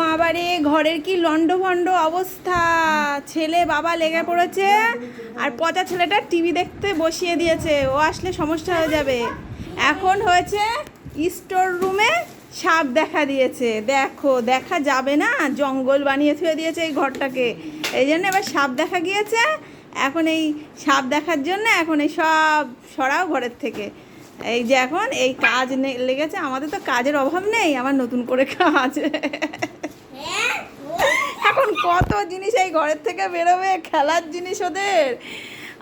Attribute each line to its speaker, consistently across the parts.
Speaker 1: বাবারে ঘরের কি লন্ডভন্ড অবস্থা। ছেলে বাবা লেগে পড়েছে আর পচা ছেলেটা টিভি দেখতে বসিয়ে দিয়েছে, ও আসলে সমস্যা হয়ে যাবে। এখন হয়েছে স্টোর রুমে সাপ দেখা দিয়েছে। দেখো, দেখা যাবে না, জঙ্গল বানিয়ে থুয়ে দিয়েছে এই ঘরটাকে, এই জন্য এবার সাপ দেখা গিয়েছে। এখন এই সাপ দেখার জন্য এখন এই সব সরাও ঘরের থেকে। এই যে এখন এই কাজ লেগেছে, আমাদের তো কাজের অভাব নেই, আমার নতুন করে কাজ। এখন কত জিনিস এই ঘরের থেকে বেরোবে, খেলার জিনিস ওদের,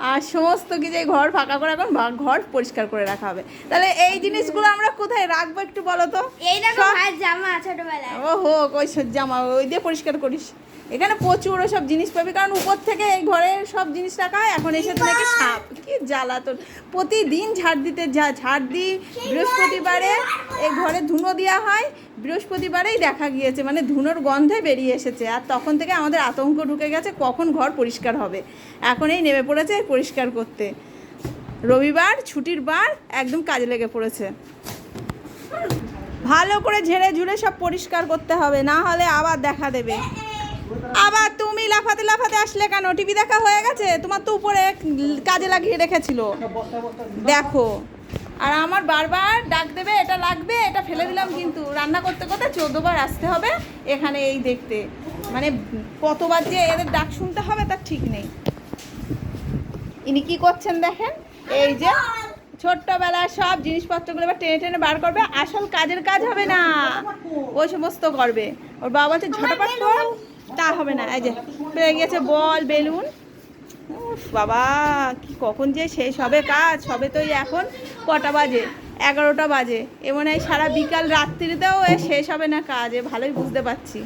Speaker 1: আর সমস্ত কিছু এই ঘর ফাঁকা করে এখন ঘর পরিষ্কার করে রাখা হবে। তাহলে এই জিনিসগুলো আমরা কোথায় রাখবো একটু বলো তো?
Speaker 2: এই দেখো ভাইয়ের জামা ছোটবেলায়।
Speaker 1: ওহো, ওই সব জামা ওই দিয়ে পরিষ্কার করিস। এখানে প্রচুর ওসব জিনিস পাবি, কারণ উপর থেকে এই ঘরের সব জিনিস রাখা হয়। এখন এসে তো নাকি সাপ, কি জ্বালাতন। প্রতিদিন ঝাড় দিই। বৃহস্পতিবারে এই ঘরে ধুনো দেওয়া হয়, বৃহস্পতিবারেই দেখা গিয়েছে, মানে ধুনোর গন্ধে বেরিয়ে এসেছে। আর তখন থেকে আমাদের আতঙ্ক ঢুকে গেছে কখন ঘর পরিষ্কার হবে। এখন এই নেমে পড়েছে পরিষ্কার করতে। রবিবার ছুটির বার, একদম কাজে লেগে পড়েছে। ভালো করে ঝেড়ে ঝুড়ে সব পরিষ্কার করতে হবে, না হলে আবার দেখা দেবে। আবার তুমি লাফাতে আসলে কেন? টিভি দেখা হয়ে গেছে তোমার তো, উপরে কাজে লাগিয়ে রেখেছিল দেখো। আর আমার বারবার ডাক দেবে, এটা লাগবে, এটা ফেলে দিলাম, কিন্তু রান্না করতে করতে 14 বার আসতে হবে এখানে এই দেখতে। মানে কতবার যে এদের ডাক শুনতে হবে তার ঠিক নেই। ইনি কি করছেন দেখেন, এই যে ছোট্টবেলায় সব জিনিসপত্রগুলো এবার টেনে টেনে বার করবে, আসল কাজের কাজ হবে না, ওই সমস্ত করবে। ওর বাবা বলছে ঝটাপট কর, তা হবে না। এই যে পেয়ে গেছে বল, বেলুন। বাবা, কি কখন যে শেষ হবে কাজ, সবে তো এখন কটা বাজে, 11টা বাজে। এমন হয় সারা বিকাল রাত্রিতেও শেষ হবে না কাজ, ভালোই বুঝতে পারছি।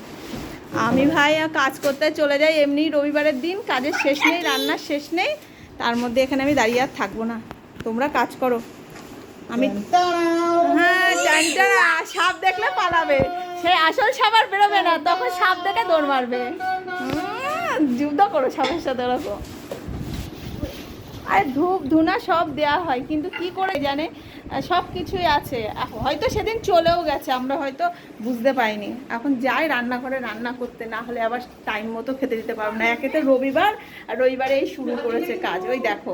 Speaker 1: আমি ভাই কাজ করতে চলে যাই, এমনি রবিবারের দিন কাজের শেষ নেই, রান্নার শেষ নেই, তার মধ্যে এখানে আমি দাঁড়িয়ে আর থাকবো না। তোমরা কাজ করো, আমি হ্যাঁ টানটারা সাপ দেখলে পালাবে, সে আসল সাপ আর বেরোবে না, তখন সাপ দেখে দৌড় মারবে। যুদ্ধ করো সাপের সাথে ওরকম। আর ধূপ ধুনা সব দেওয়া হয়, কিন্তু কি করে জানে, সব কিছুই আছে। হয়তো সেদিন চলেও গেছে, আমরা হয়তো বুঝতে পাইনি। এখন যাই রান্না করে রান্না করতে, না হলে আবার টাইম মতো খেতে দিতে পারবো না। একেতে রবিবার, আর রবিবারে এই শুরু করেছে কাজ, ওই দেখো।